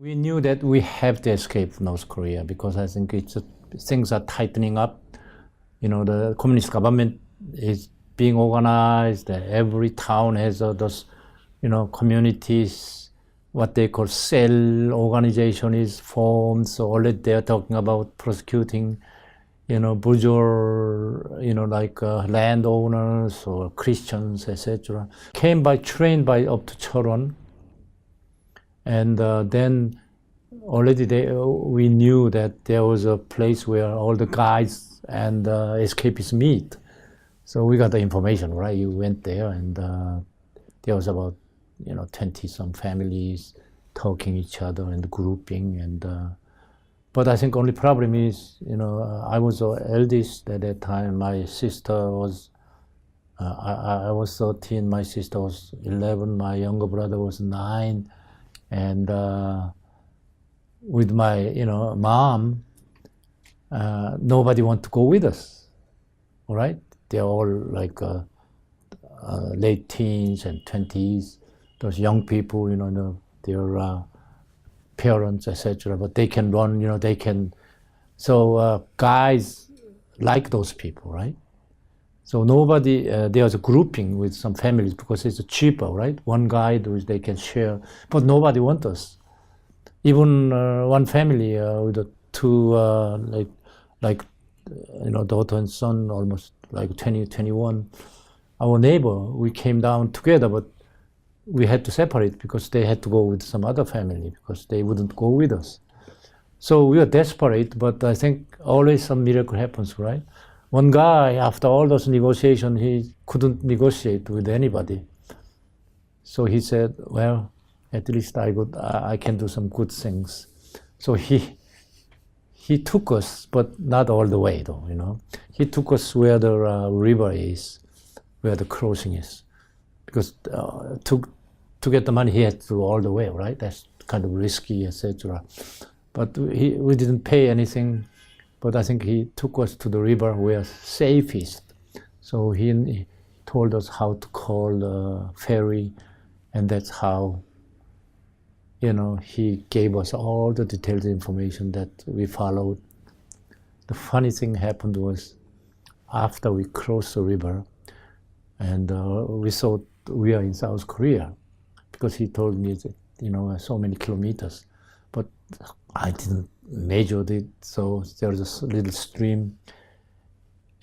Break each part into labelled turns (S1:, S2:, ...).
S1: We knew that we have to escape from North Korea because I think things are tightening up. You know, the communist government is being organized. Every town has those, communities, what they call cell organization is formed. So already they're talking about prosecuting, bourgeois, landowners or Christians, etc. Came by train up to Cheoron. And then already we knew that there was a place where all the guides and escapists meet. So we got the information, right? You went there, and there was about 20-some families talking each other and grouping. And but I think only problem is, I was the eldest at that time. My sister was, I was 13. My sister was 11. My younger brother was 9. And with my, mom, nobody want to go with us, all right? They're all like late teens and 20s. Those young people, their parents, etc. But they can run, they can. So guys like those people, right? So nobody, there's a grouping with some families because it's cheaper, right? One guide which they can share, but nobody wants us. Even one family with two, daughter and son, almost like 20, 21. Our neighbor, we came down together, but we had to separate because they had to go with some other family because they wouldn't go with us. So we were desperate, but I think always some miracle happens, right? One guy, after all those negotiations, he couldn't negotiate with anybody. So he said, well, at least I can do some good things. So he took us, but not all the way though, He took us where the river is, where the crossing is. Because to get the money, he had to go all the way, right? That's kind of risky, etc. But we didn't pay anything. But I think he took us to the river where safest. So he told us how to call the ferry, and that's how, he gave us all the detailed information that we followed. The funny thing happened was after we crossed the river, and we thought we are in South Korea, because he told me that, so many kilometers. But I didn't measure it, so there's a little stream.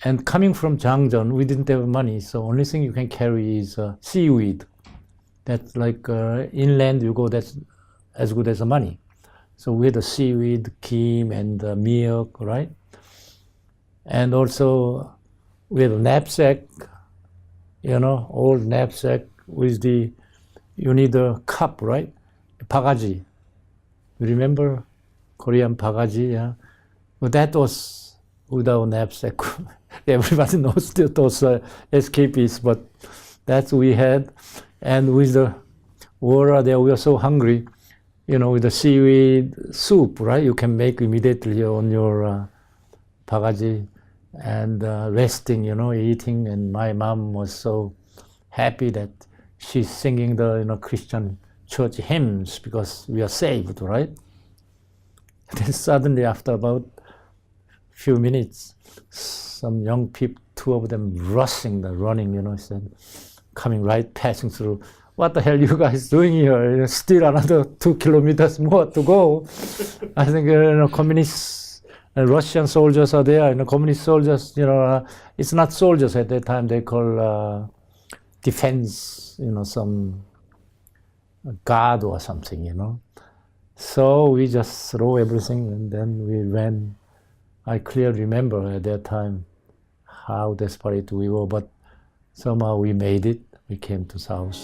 S1: And coming from Jangjeon, we didn't have money, so only thing you can carry is seaweed. That's like inland you go, that's as good as the money. So we had the seaweed, kim, and milk, right? And also we had a knapsack, old knapsack with you need a cup, right? Bagaji. You remember Korean bagaji, yeah? But that was without knapsack. Everybody knows those escapees, but that's what we had. And with the water there, we were so hungry, with the seaweed soup, right? You can make immediately on your bagaji and resting, eating. And my mom was so happy that she's singing the Christian church hymns because we are saved, right? Then suddenly, after about few minutes, some young people, two of them running, said, coming right, passing through. What the hell you guys doing here? Still another 2 kilometers more to go. I think, communist Russian soldiers are there, communist soldiers, it's not soldiers at that time, they call defense, some guard or something, So we just throw everything and then we ran. I clearly remember at that time how desperate we were, but somehow we made it. We came to South.